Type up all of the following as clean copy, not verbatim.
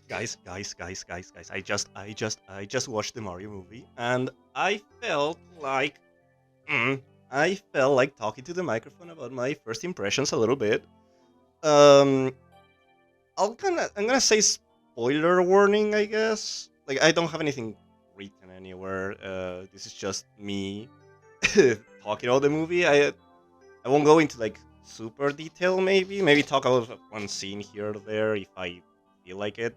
guys. I just watched the Mario movie, and mm, I felt like talking to the microphone about my first impressions a little bit. Um, I'm gonna say spoiler warning, I guess. Like, I don't have anything written anywhere. This is just me talking about the movie. I won't go into like super detail. Maybe talk about one scene here or there if I feel like it.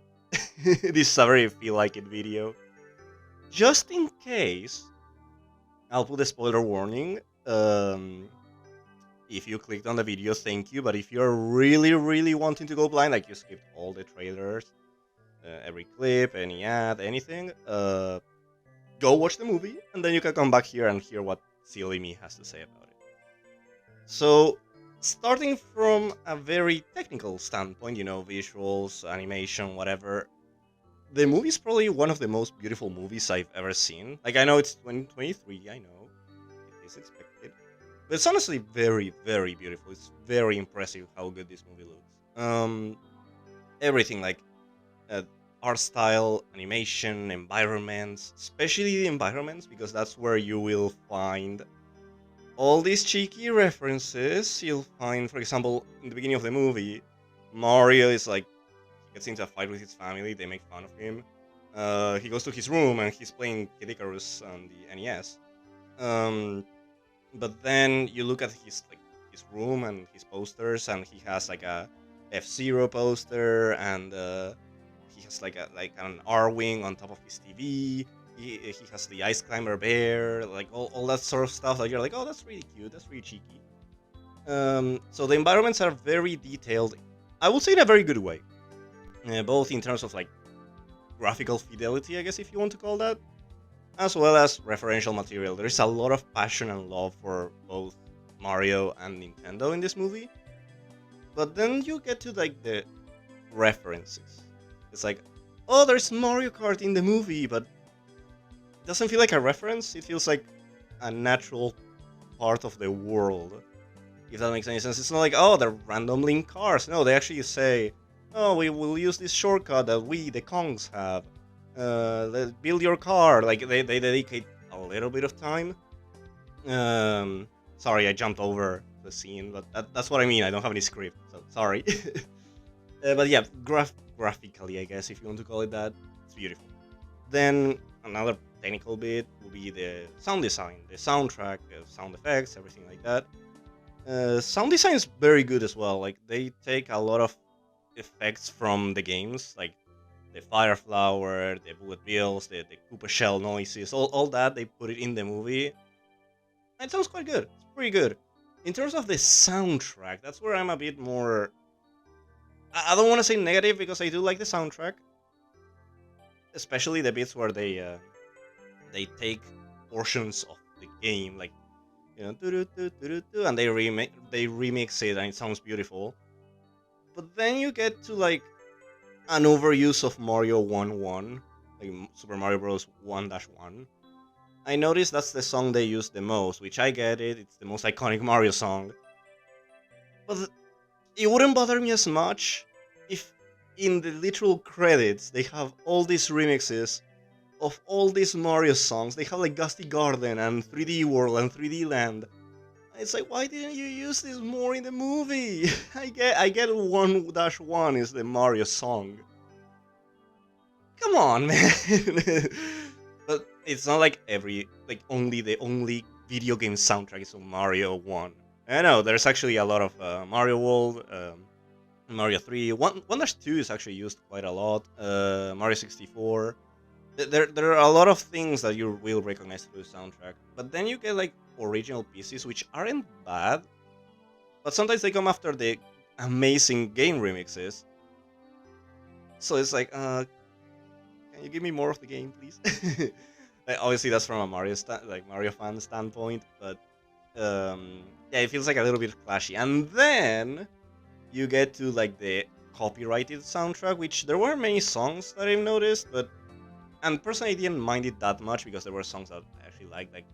This is a very feel like it video. Just in case, I'll put a spoiler warning. If you clicked on the video, thank you. But if you're really wanting to go blind, like you skipped all the trailers, every clip, any ad, anything, go watch the movie, and then you can come back here and hear what Silly Me has to say about it. So, starting from a very technical standpoint, visuals, animation, whatever, the movie is probably one of the most beautiful movies I've ever seen. Like, I know it's 2023, I know it is expected, but it's honestly very beautiful. It's very impressive how good this movie looks. Everything like uh, art style, animation, environments, especially the environments, because that's where you will find all these cheeky references. You'll find, for example, in the beginning of the movie, Mario is like, he gets into a fight with his family. They make fun of him. He goes to his room and he's playing Kid Icarus on the NES. Um, but then you look at his room and his posters, and he has like a F-Zero poster, and he has like an R-wing on top of his TV. He has the Ice Climber bear, like all that sort of stuff. That you're like, oh, that's really cute. That's really cheeky. So the environments are very detailed. I would say in a very good way, both in terms of like graphical fidelity, I guess, if you want to call that, as well as referential material. There is a lot of passion and love for both Mario and Nintendo in this movie. But then you get to like the references. It's like, oh, there's Mario Kart in the movie, but it doesn't feel like a reference. It feels like a natural part of the world. If that makes any sense. It's not like, oh, they're randomly in cars. No, they actually say, oh, we will use this shortcut that we, the Kongs, have. Let's build your car. Like, they dedicate a little bit of time. Sorry, I jumped over the scene, but that's what I mean. I don't have any script, so sorry. But yeah, graphically, I guess, if you want to call it that, it's beautiful. Then another technical bit will be the sound design, the soundtrack, the sound effects, everything like that. Sound design is very good as well. Like, they take a lot of effects from the games, like the fire flower, the bullet bills, the Koopa shell noises, all that. They put it in the movie. It sounds quite good. It's pretty good. In terms of the soundtrack, that's where I'm a bit more. I don't want to say negative because I do like the soundtrack, especially the bits where they take portions of the game, like doo-doo-doo-doo-doo-doo, and they remix it, and it sounds beautiful. But then you get to like an overuse of Mario 1-1, like Super Mario Bros. 1-1. I noticed that's the song they use the most, which I get it. It's the most iconic Mario song. But it wouldn't bother me as much if in the literal credits they have all these remixes of all these Mario songs. They have like Gusty Garden and 3D World and 3D Land. It's like, why didn't you use this more in the movie? I get 1-1 is the Mario song. Come on, man. But it's not like only the only video game soundtrack is on Mario 1. I know there's actually a lot of Mario World, Mario 3, 1-2 is actually used quite a lot. Mario 64. There are a lot of things that you will recognize through the soundtrack, but then you get like original pieces which aren't bad, but sometimes they come after the amazing game remixes. So it's like, can you give me more of the game, please? Like, obviously, that's from a Mario fan standpoint, but yeah, it feels like a little bit clashy. And then you get to like the copyrighted soundtrack, which there were many songs that I've noticed, and personally, I didn't mind it that much because there were songs that I actually liked, like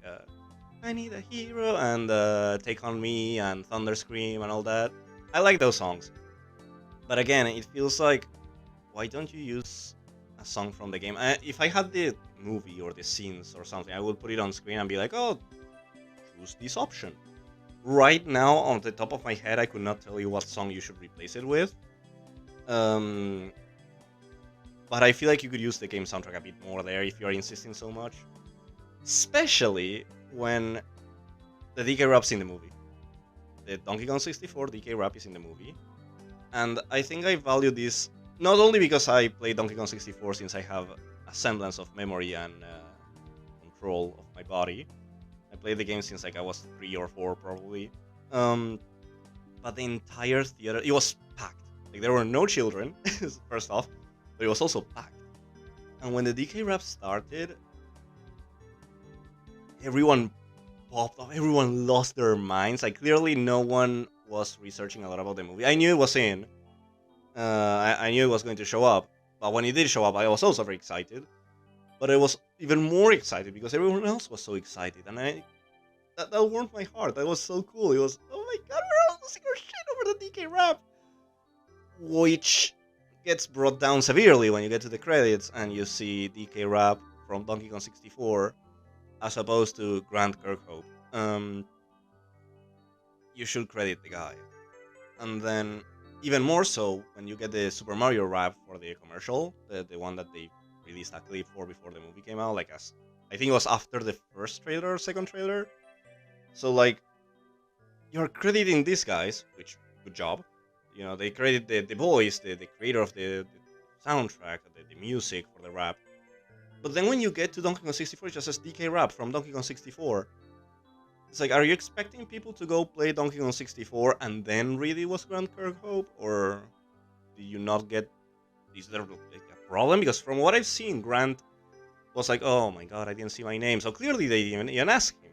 "I Need a Hero" and "Take on Me" and "Thunder Scream" and all that. I like those songs, but again, it feels like, why don't you use a song from the game? If I had the movie or the scenes or something, I would put it on screen and be like, oh, choose this option. Right now, on the top of my head, I could not tell you what song you should replace it with. Um, but I feel like you could use the game soundtrack a bit more there if you're insisting so much. Especially when the DK rap's in the movie. The Donkey Kong 64 DK rap is in the movie. And I think I value this not only because I played Donkey Kong 64 since I have a semblance of memory and control of my body. I played the game since like I was 3 or 4 probably. Um, but the entire theater, it was packed. Like there were no children, first off, but it was also packed. And when the DK rap started, everyone popped off. Everyone lost their minds. Like clearly, no one was researching a lot about the movie. I knew it was in. I knew it was going to show up. But when it did show up, I was also very excited. But I was even more excited because everyone else was so excited, and that warmed my heart. That was so cool. It was, oh my god, we're all losing our shit over the DK rap, which gets brought down severely when you get to the credits and you see DK rap from Donkey Kong 64 as opposed to Grant Kirkhope. You should credit the guy. And then, even more so, when you get the Super Mario rap for the commercial, the one that they released a clip for before the movie came out, like as I think it was after the first trailer or second trailer. So like, you're crediting these guys, which good job. You know, they credit the voice, the creator of the soundtrack, the music for the rap. But then when you get to Donkey Kong 64, it just says DK rap from Donkey Kong 64. It's like, are you expecting people to go play Donkey Kong 64 and then read it was Grant Kirkhope? Or do you not get... Is there like a problem? Because from what I've seen, Grant was like, oh my god, I didn't see my name. So clearly they didn't even ask him.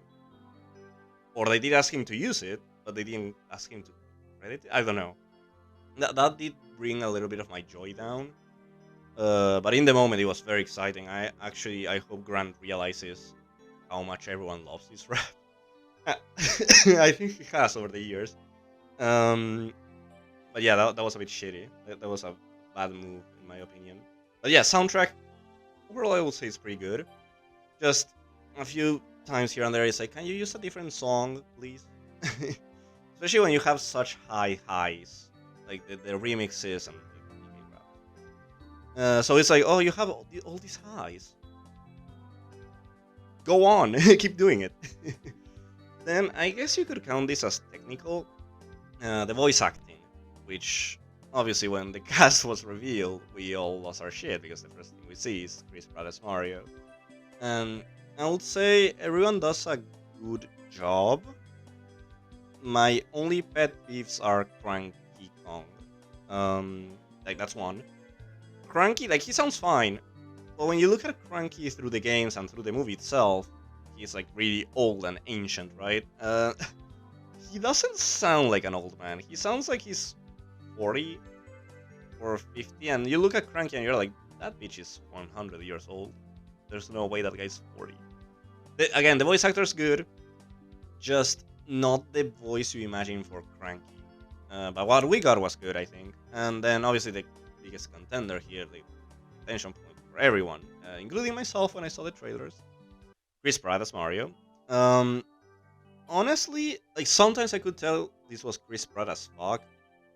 Or they did ask him to use it, but they didn't ask him to credit it. I don't know. That did bring a little bit of my joy down. But in the moment, it was very exciting. I hope Grant realizes how much everyone loves this rap. I think he has over the years. But yeah, that was a bit shitty. That was a bad move, in my opinion. But yeah, soundtrack, overall, I would say it's pretty good. Just a few times here and there, it's like, can you use a different song, please? Especially when you have such high highs, like the remixes and so it's like, oh, you have all these highs. Go on, keep doing it. Then I guess you could count this as technical. The voice acting, which obviously when the cast was revealed, we all lost our shit because the first thing we see is Chris Pratt as Mario. And I would say everyone does a good job. My only pet peeves are Cranky Kong. Like that's one. Cranky, like he sounds fine, but when you look at Cranky through the games and through the movie itself, he's like really old and ancient, right? He doesn't sound like an old man. He sounds like he's 40 or 50, and you look at Cranky and you're like, that bitch is 100 years old. There's no way that guy's 40. Again, the voice actor's good, just not the voice you imagine for Cranky. But what we got was good, I think. And then obviously the biggest contender here, the attention point for everyone, including myself when I saw the trailers, Chris Pratt as Mario. Honestly, like sometimes I could tell this was Chris Pratt as fuck.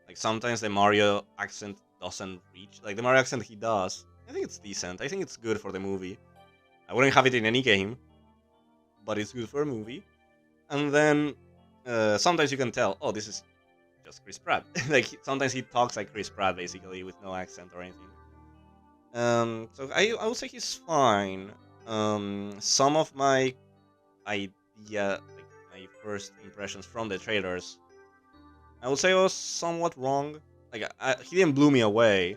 Like sometimes the Mario accent doesn't reach, like the Mario accent he does. I think it's decent. I think it's good for the movie. I wouldn't have it in any game, but it's good for a movie. And then sometimes you can tell, oh, this is just Chris Pratt. Like sometimes he talks like Chris Pratt basically with no accent or anything. So I would say he's fine. Some of my idea, like my first impressions from the trailers, I would say I was somewhat wrong. Like he didn't blow me away,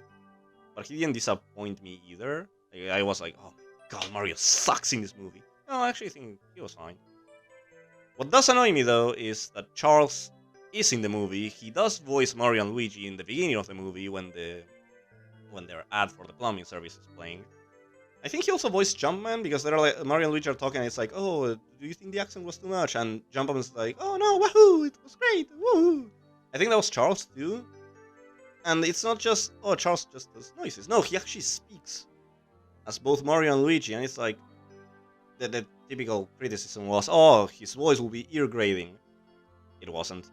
but he didn't disappoint me either. Like, I was like, oh my god, Mario sucks in this movie. No, I actually think he was fine. What does annoy me though is that Charles is in the movie. He does voice Mario and Luigi in the beginning of the movie when their ad for the plumbing service is playing. I think he also voiced Jumpman because they're like Mario and Luigi are talking and it's like, oh, do you think the accent was too much? And Jumpman's like, oh no, wahoo, it was great, woohoo. I think that was Charles too. And it's not just, oh, Charles just does noises. No, he actually speaks as both Mario and Luigi, and it's like the typical criticism was, oh, his voice will be ear grating. It wasn't.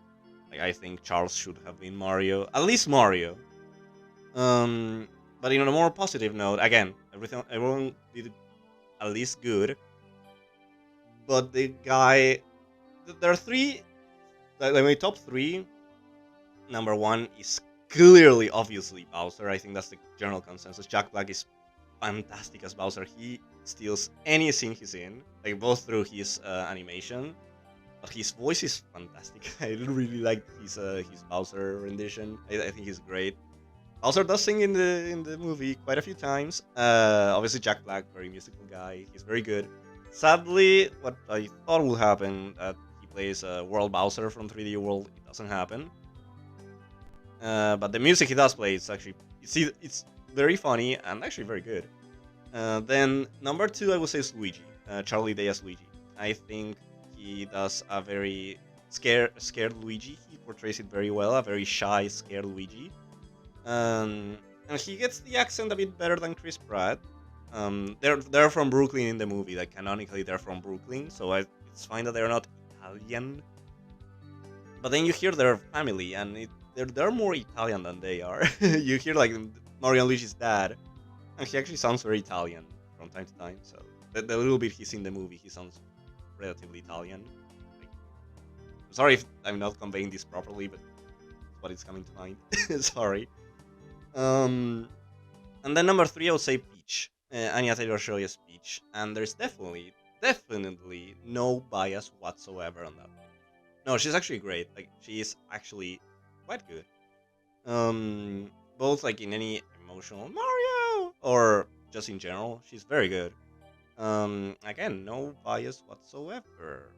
Like, I think Charles should have been Mario, at least Mario. Um, but on a more positive note, again, everyone did at least good. But the guy, there are three, like my top three. Number one is clearly, obviously Bowser. I think that's the general consensus. Jack Black is fantastic as Bowser. He steals any scene he's in, like both through his animation, but his voice is fantastic. I really like his Bowser rendition. I think he's great. Bowser does sing in the movie quite a few times. Obviously Jack Black, very musical guy. He's very good. Sadly, what I thought would happen that he plays World Bowser from 3D World, it doesn't happen. But the music he does play is actually it's very funny and actually very good. Then number two, I would say is Luigi, Charlie Day as Luigi. I think he does a very scared Luigi. He portrays it very well, a very shy, scared Luigi. And he gets the accent a bit better than Chris Pratt. They're from Brooklyn in the movie, like canonically they're from Brooklyn, so it's fine that they're not Italian. But then you hear their family, and they're more Italian than they are. You hear like Mario and Luigi's dad, and he actually sounds very Italian from time to time. So the little bit he's in the movie, he sounds relatively Italian. Like, I'm sorry if I'm not conveying this properly, but it's what is coming to mind. Sorry. Um, and then number three, I would say Peach. Anya Taylor-Joy's Peach, and there's definitely no bias whatsoever on that. No, she's actually great. Like, she is actually quite good. Both like in any emotional Mario or just in general, she's very good. Again, no bias whatsoever.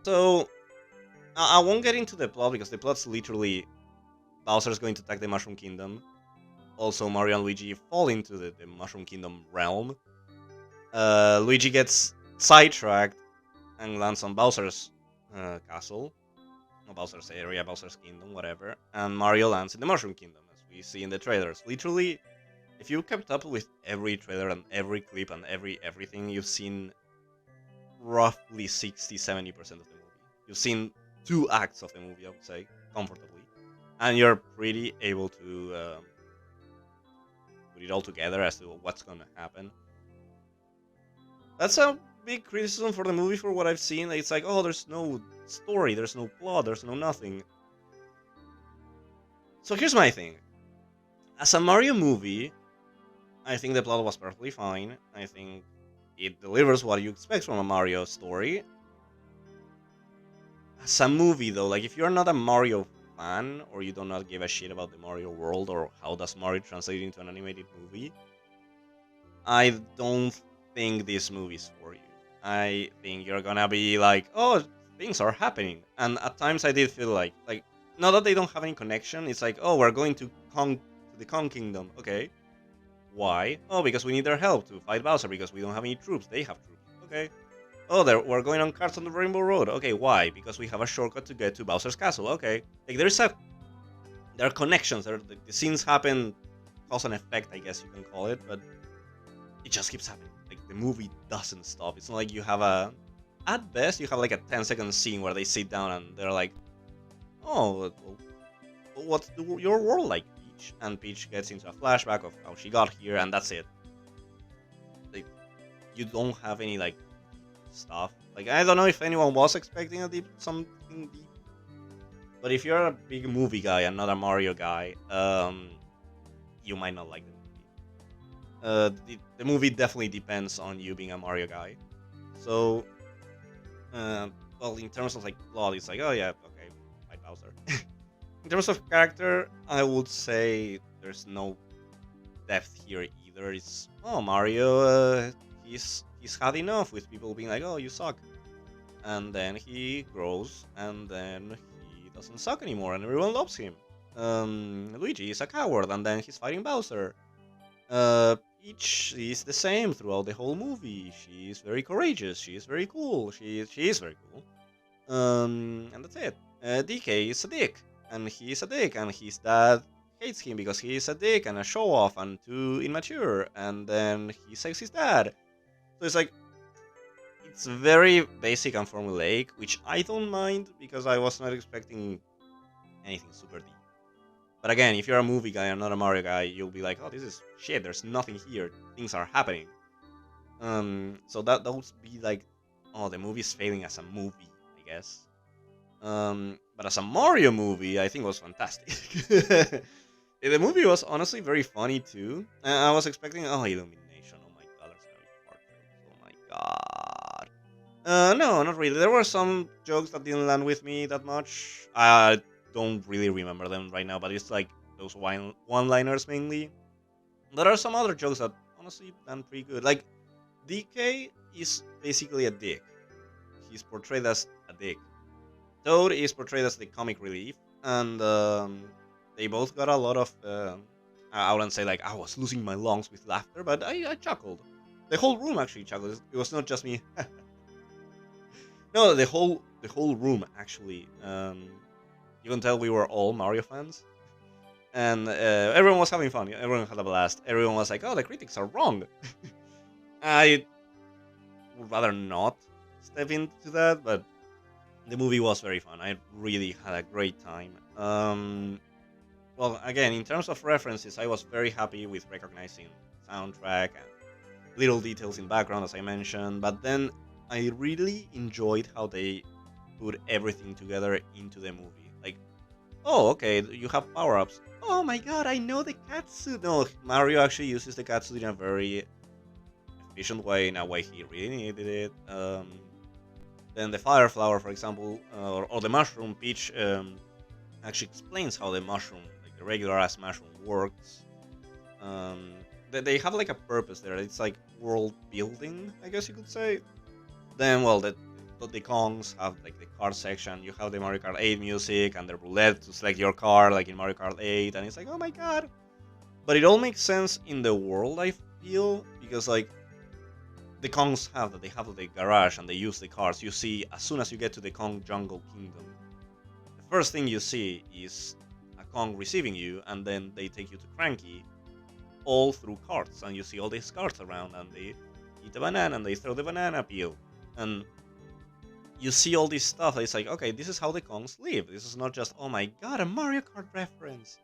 So I won't get into the plot because the plot's literally Bowser's going to attack the Mushroom Kingdom. Also, Mario and Luigi fall into the Mushroom Kingdom realm. Luigi gets sidetracked and lands on Bowser's castle, or Bowser's area, Bowser's Kingdom, whatever. And Mario lands in the Mushroom Kingdom, as we see in the trailers. Literally, if you kept up with every trailer and every clip and everything, you've seen roughly 60-70% of the movie. You've seen 2 acts of the movie, I would say, comfortably. And you're pretty able to put it all together as to what's gonna happen. That's a big criticism for the movie for what I've seen. It's like, oh, there's no story, there's no plot, there's no nothing. So here's my thing. As a Mario movie, I think the plot was perfectly fine. I think it delivers what you expect from a Mario story. As a movie, though, like if you're not a Mario fan or you do not give a shit about the Mario world or how does Mario translate into an animated movie, I don't think this movie's for you. I think you're gonna be like, oh, things are happening, and at times I did feel like not that they don't have any connection. It's like, oh, we're going to the Kong Kingdom. Okay, why? Oh, because we need their help to fight Bowser because we don't have any troops. They have troops. Okay. Oh, we're going on carts on the Rainbow Road. Okay, why? Because we have a shortcut to get to Bowser's castle. Okay, like there are connections. The scenes happen, cause and effect, I guess you can call it, but it just keeps happening. Like the movie doesn't stop. It's not like you have at best you have like a 10-second scene where they sit down and they're like, oh, what's your world like, Peach? And Peach gets into a flashback of how she got here, and that's it. Like, you don't have any like stuff. Like, I don't know if anyone was expecting something deep, but if you're a big movie guy and not a Mario guy, you might not like the movie. The movie definitely depends on you being a Mario guy. So, well, in terms of like plot, it's like, oh yeah, okay, fight Bowser. In terms of character, I would say there's no depth here either. It's, oh, Mario, he's had enough with people being like, oh, you suck, and then he grows, and then he doesn't suck anymore, and everyone loves him. Luigi is a coward, and then he's fighting Bowser. Peach is the same throughout the whole movie. She is very courageous. She is very cool. She is very cool. And that's it. DK is a dick, and he's a dick, and his dad hates him because he is a dick and a show off and too immature, and then he saves his dad. So it's like it's very basic and formulaic, which I don't mind because I was not expecting anything super deep. But again, if you're a movie guy and not a Mario guy, you'll be like, "Oh, this is shit. There's nothing here. Things are happening." So that would be like, "Oh, the movie's failing as a movie, I guess." But as a Mario movie, I think it was fantastic. The movie was honestly very funny too. I was expecting, oh, illumination. Oh my god, there's gonna be portraits. Oh my god. No, not really. There were some jokes that didn't land with me that much. I don't really remember them right now, but it's like those one-liners mainly. There are some other jokes that honestly land pretty good. Like DK is basically a dick. He's portrayed as a dick. Toad is portrayed as the comic relief, and they both got a lot of. I wouldn't say like I was losing my lungs with laughter, but I chuckled. The whole room actually chuckled. It was not just me. No, the whole room actually. You can tell we were all Mario fans, and everyone was having fun. Everyone had a blast. Everyone was like, "Oh, the critics are wrong." I would rather not step into that, but the movie was very fun. I really had a great time. Well, again, in terms of references, I was very happy with recognizing soundtrack and little details in background, as I mentioned. But then I really enjoyed how they put everything together into the movie. Like, oh, okay, you have power ups. Oh my god, I know the cat suit. No, Mario actually uses the cat suit in a very efficient way, in a way he really needed it. Then the fire flower, for example, or the mushroom, Peach actually explains how the mushroom, like the regular ass mushroom, works. Um, they have like a purpose there. It's like world building, I guess you could say. Then, well, the Kongs have like the card section. You have the Mario Kart 8 music and the roulette to select your car, like in Mario Kart 8, and it's like, oh my god. But it all makes sense in the world, I feel, because like the Kongs have that. They have the garage and they use the cars. You see, as soon as you get to the Kong Jungle Kingdom, the first thing you see is a Kong receiving you, and then they take you to Cranky, all through carts, and you see all these carts around, and they eat a banana, and they throw the banana peel, and you see all this stuff. It's like, okay, this is how the Kongs live. This is not just, oh my god, a Mario Kart reference.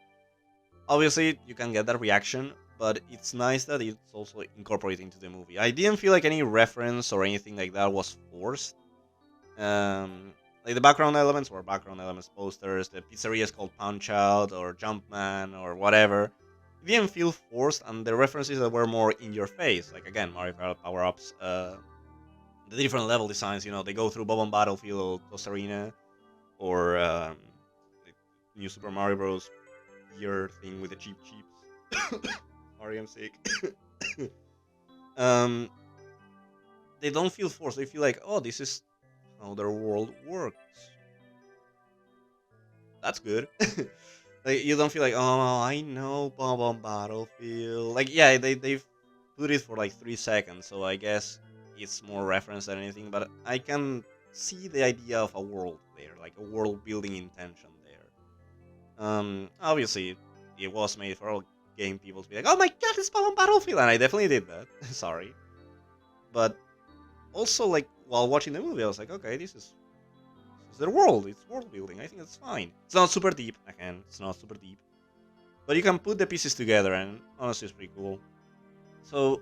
Obviously, you can get that reaction, but it's nice that it's also incorporated into the movie. I didn't feel like any reference or anything like that was forced. Like the background elements were background elements, posters. The pizzeria is called Punch Out or Jumpman or whatever. It didn't feel forced, and the references that were more in your face, like again Mario Kart power ups, the different level designs. They go through Bob-on Battlefield, Toast Arena, or the new Super Mario Bros. Gear thing with the cheap cheeps. Sorry, I'm sick. um, they don't feel forced. They feel like, oh, this is how their world works. That's good. Like you don't feel like, oh, I know Bomb on Battlefield. Like yeah, they've put it for like 3 seconds, so I guess it's more reference than anything. But I can see the idea of a world there, like a world building intention there. Obviously, it was made for all game people to be like, oh my god, it's Bomb on Battlefield, and I definitely did that. Sorry, but also like while watching the movie, I was like, okay, this is their world. It's world building. I think it's fine. It's not super deep. Again, it's not super deep, but you can put the pieces together, and honestly, it's pretty cool. So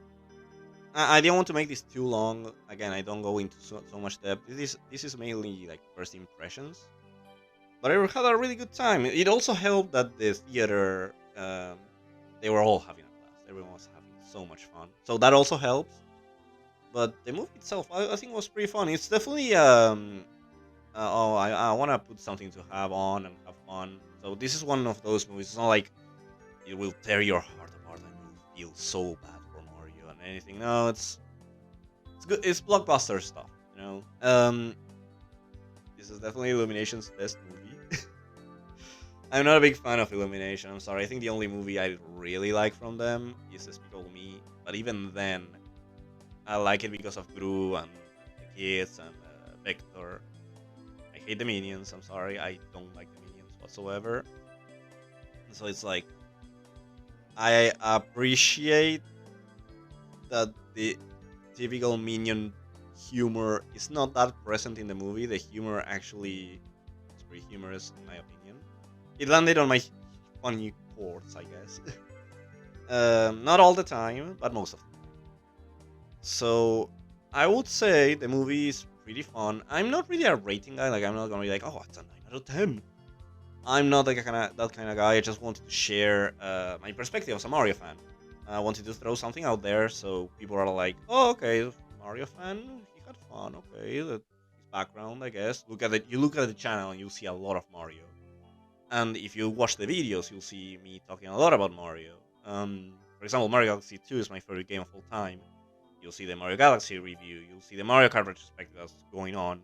I didn't want to make this too long. Again, I don't go into so much depth. This is mainly like first impressions, but I had a really good time. It also helped that the theater, they were all having a blast. Everyone was having so much fun, so that also helps. But the movie itself, I think, was pretty fun. It's definitely oh, I want to put something to have on and have fun. So this is one of those movies. It's not like it will tear your heart apart and you'll feel so bad for Mario and anything. No, it's good. It's blockbuster stuff, you know. This is definitely Illumination's best movie. I'm not a big fan of Illumination. I'm sorry. I think the only movie I really like from them is Despicable Me. But even then, I like it because of Gru and the kids and Vector. I hate the minions. I'm sorry. I don't like the minions whatsoever. So it's like I appreciate that the typical minion humor is not that present in the movie. The humor actually is pretty humorous, in my opinion. It landed on my funny chords, I guess. Not all the time, but most of the time. So I would say the movie is pretty fun. I'm not really a rating guy. Like I'm not gonna be like, oh, it's a 9 out of 10. I'm not like that kind of guy. I just wanted to share my perspective as a Mario fan. I wanted to throw something out there so people are like, oh, okay, Mario fan, he had fun. Okay, his background, I guess. You look at the channel and you see a lot of Mario. And if you watch the videos, you'll see me talking a lot about Mario. For example, Mario Galaxy 2 is my favorite game of all time. You'll see the Mario Galaxy review. You'll see the Mario Kart retrospective that's going on.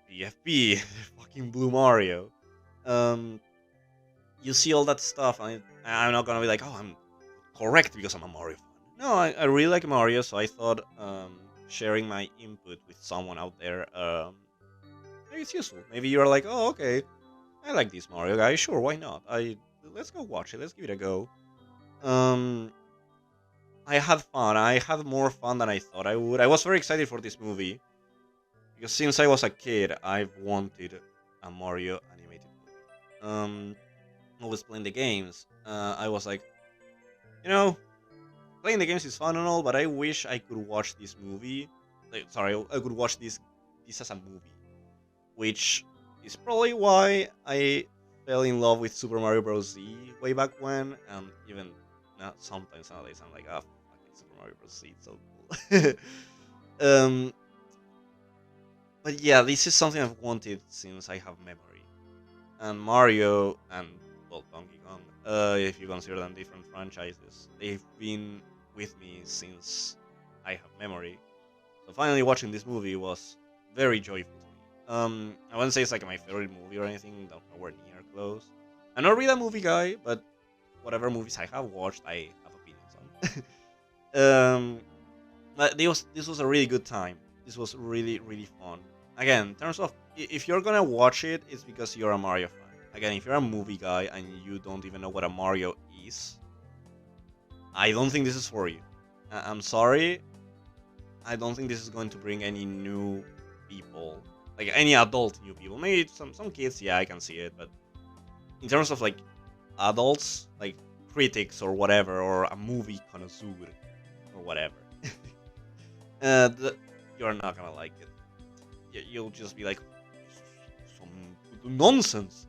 The PFP, fucking Blue Mario. Um, you see all that stuff, and I'm not gonna be like, oh, I'm correct because I'm a Mario fan. No, I really like Mario, so I thought sharing my input with someone out there, maybe it's useful. Maybe you're like, oh, okay, I like this Mario guy. Sure, why not? Let's go watch it. Let's give it a go. Um, I had fun. I had more fun than I thought I would. I was very excited for this movie because since I was a kid, I've wanted a Mario animated movie. Always playing the games. I was like, you know, playing the games is fun and all, but I wish I could watch this movie. Like, sorry, I could watch this as a movie, which is probably why I fell in love with Super Mario Bros. Z way back when, and even now, sometimes nowadays I'm like, ah, fucking Super Mario Bros. Z, it's so cool. um, but yeah, this is something I've wanted since I have memory. And Mario and well Donkey Kong, if you consider them different franchises, they've been with me since I have memory. So finally watching this movie was very joyful to me. I wouldn't say it's like my favorite movie or anything, nowhere near close. I'm not really a movie guy, but whatever movies I have watched, I have opinions on. But this was a really good time. This was really really fun. Again, in terms of if you're gonna watch it, it's because you're a Mario fan. Again, if you're a movie guy and you don't even know what a Mario is, I don't think this is for you. I'm sorry, I don't think this is going to bring any new people, like any adult new people. Maybe some kids, yeah, I can see it, but in terms of like adults, like critics or whatever, or a movie connoisseur or whatever, the, you're not gonna like it. You'll just be like, some nonsense.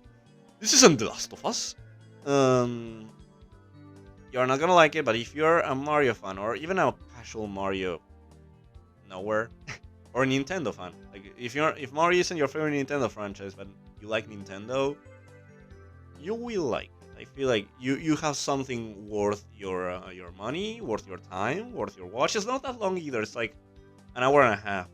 This isn't The Last of Us. Um, you're not gonna like it, but if you're a Mario fan or even a casual Mario nowhere or a Nintendo fan, like if Mario isn't your favorite Nintendo franchise, but you like Nintendo, you will like it. I feel like you have something worth your money, worth your time, worth your watch. It's not that long either. It's like an hour and a half.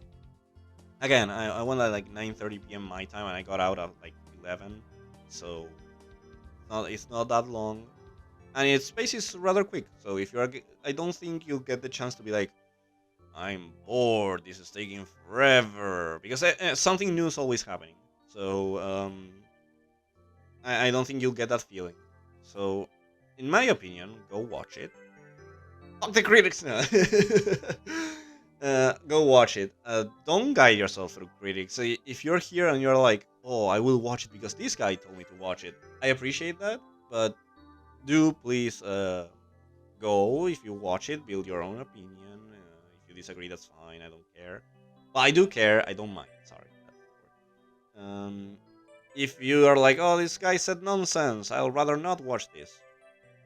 Again, I went at like 9:30 p.m. my time, and I got out at like 11, so it's not that long, and its pace is rather quick. So if you're, I don't think you'll get the chance to be like, I'm bored. This is taking forever because something new is always happening. So I don't think you'll get that feeling. So, in my opinion, go watch it. Fuck the critics now. Go watch it. Don't guide yourself through critics. So if you're here and you're like, oh, I will watch it because this guy told me to watch it, I appreciate that, but do please go if you watch it, build your own opinion. If you disagree, that's fine. I don't care. Well, I do care. I don't mind. Sorry, that's the word. If you are like, oh, this guy said nonsense, I'll rather not watch this.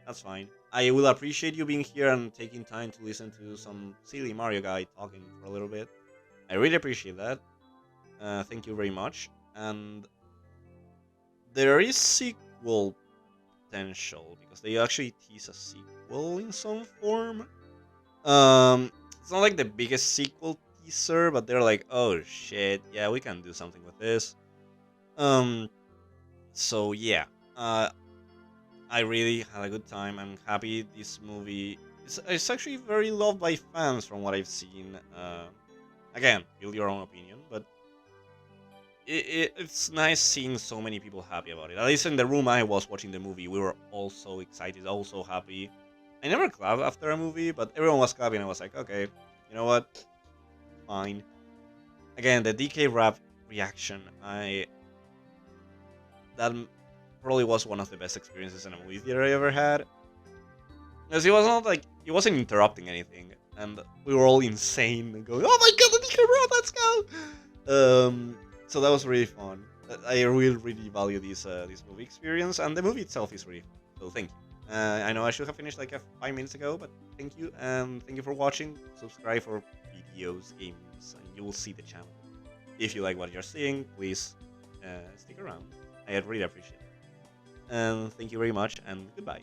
That's fine. I will appreciate you being here and taking time to listen to some silly Mario guy talking for a little bit. I really appreciate that. Thank you very much. And there is sequel potential because they actually tease a sequel in some form. It's not like the biggest sequel teaser, but they're like, oh shit, yeah, we can do something with this. Um, so yeah, I really had a good time. I'm happy this movie it's actually very loved by fans from what I've seen. Again, build your own opinion, but it's nice seeing so many people happy about it. At least in the room I was watching the movie, we were all so excited, all so happy. I never clap after a movie, but everyone was clapping. I was like, okay, you know what? Fine. Again, the DK rap reaction, I that probably was one of the best experiences in a movie theater I ever had. Because he was not like he wasn't interrupting anything, and we were all insane and going, "Oh my god, the DK rap, let's go!" So that was really fun. I really, really value this movie experience, and the movie itself is really fun. So thank you. I know I should have finished like 5 minutes ago, but thank you, and thank you for watching. Subscribe for videos, games, and you will see the channel. If you like what you're seeing, please stick around. I really appreciate it. And thank you very much, and goodbye.